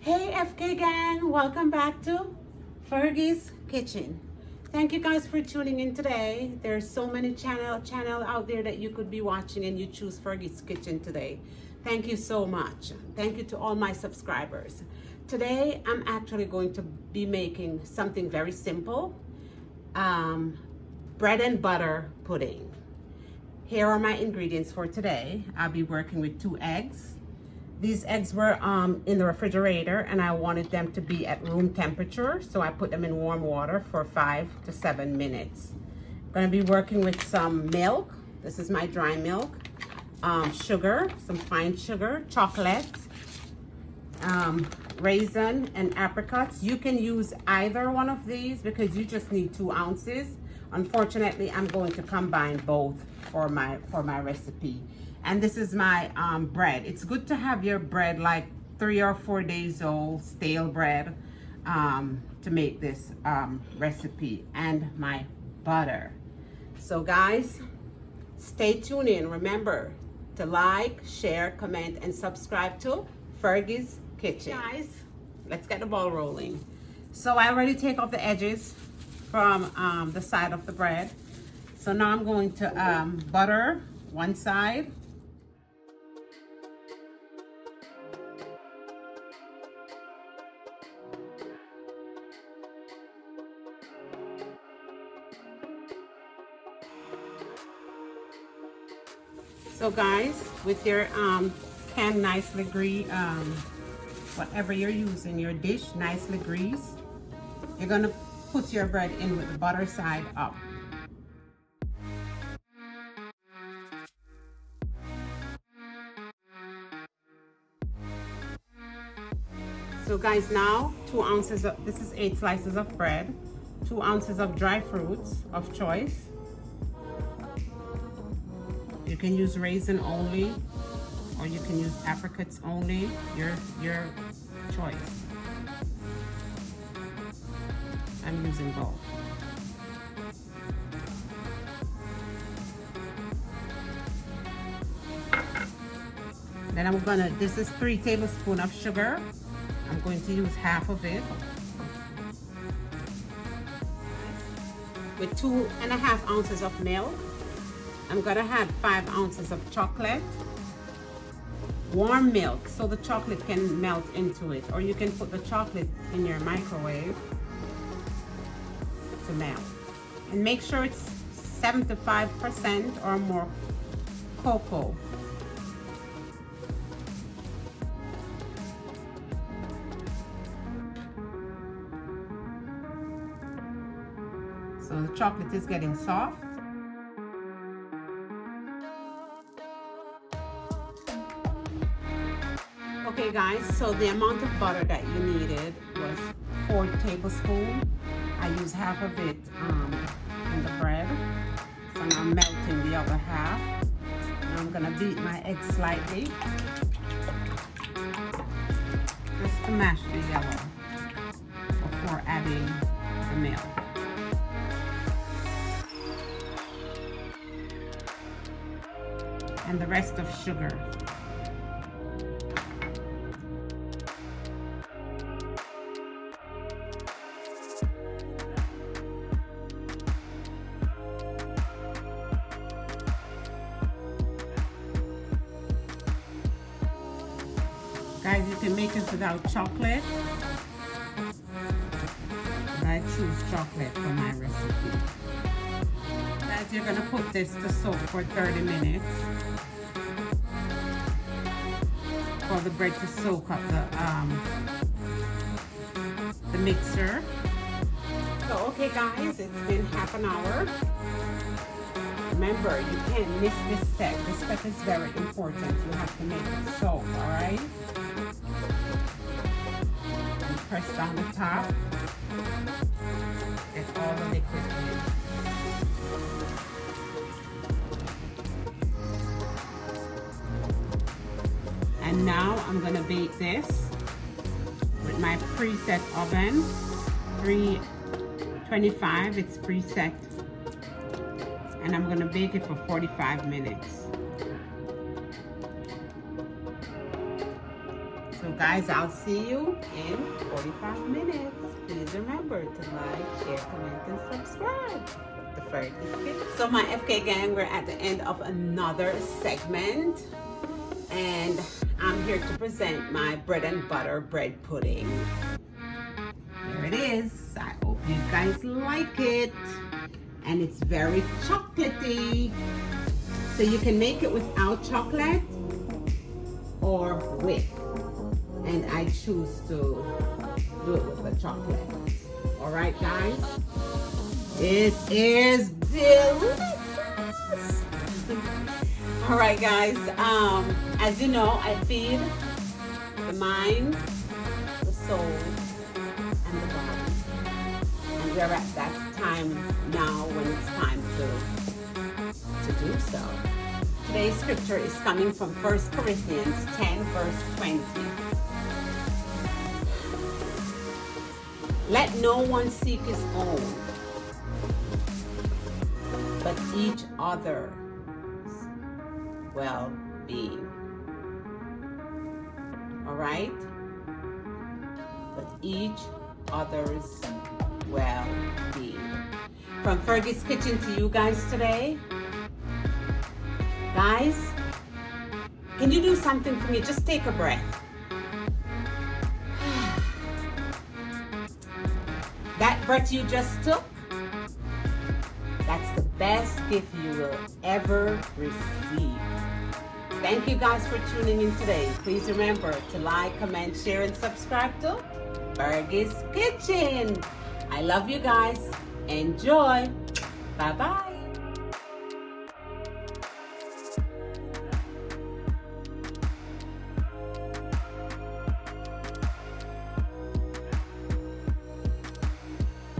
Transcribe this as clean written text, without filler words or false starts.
Hey FK gang, welcome back to Fergie's Kitchen. Thank you guys for tuning in today. There's so many channel out there that you could be watching and you choose Fergie's Kitchen today. Thank you so much. Thank you to all my subscribers. Today I'm actually going to be making something very simple. Bread and butter pudding. Here are my ingredients for today. I'll be working with 2 eggs. These eggs were in the refrigerator and I wanted them to be at room temperature, so I put them in warm water for 5 to 7 minutes. I'm going to be working with some milk. This is my dry milk. Sugar, some fine sugar, chocolate, raisin and apricots. You can use either one of these because you just need 2 ounces. Unfortunately, I'm going to combine both for my recipe. And this is my bread. It's good to have your bread like 3 or 4 days old, stale bread, to make this recipe. And my butter. So guys, stay tuned in. Remember to like, share, comment, and subscribe to Fergie's Kitchen. Guys, let's get the ball rolling. So I already take off the edges from the side of the bread. So now I'm going to butter one side. So guys, with your pan nicely greased, whatever you're using, your dish nicely greased, you're gonna put your bread in with the butter side up. So guys, now 2 ounces of, this is 8 slices of bread, 2 ounces of dry fruits of choice. You can use raisin only, or you can use apricots only, your choice. I'm using both. Then I'm gonna, this is 3 tablespoons of sugar. I'm going to use half of it. With 2.5 ounces of milk. I'm gonna add 5 ounces of chocolate. Warm milk so the chocolate can melt into it, or you can put the chocolate in your microwave to melt. And make sure it's 75% or more cocoa. So the chocolate is getting soft. Okay guys, so the amount of butter that you needed was 4 tablespoons. I use half of it in the bread. So now I'm melting the other half. Now I'm gonna beat my egg slightly. Just to mash the yellow before adding the milk. And the rest of sugar. Guys, you can make it without chocolate, but I choose chocolate for my recipe. Guys, you're gonna put this to soak for 30 minutes for the bread to soak up the mixture. So okay guys, it's been half an hour. Remember, you can't miss this step. This step is very important. You have to make it soak, alright? And press down the top. Get all the liquid in. And now I'm gonna bake this with my preset oven, 325, it's preset. And I'm gonna bake it for 45 minutes. So guys, I'll see you in 45 minutes. Please remember to like, share, comment, and subscribe. The Fergie's Kitchen. So my FK gang, we're at the end of another segment. And I'm here to present my bread and butter bread pudding. Here it is. I hope you guys like it. And it's very chocolatey. So you can make it without chocolate or with. And I choose to do it with the chocolate. All right, guys? It is delicious. All right, guys. As you know, I feed the mind, the soul, and the body. And we're at that time now when it's time to do so. Today's scripture is coming from 1 Corinthians 10, verse 20. Let no one seek his own, but each other's well-being. All right? But each other's well-being. From Fergie's Kitchen to you guys today. Guys, can you do something for me? Just take a breath. That breath you just took, that's the best gift you will ever receive. Thank you guys for tuning in today. Please remember to like, comment, share, and subscribe to Fergie's Kitchen. I love you guys. Enjoy. Bye-bye.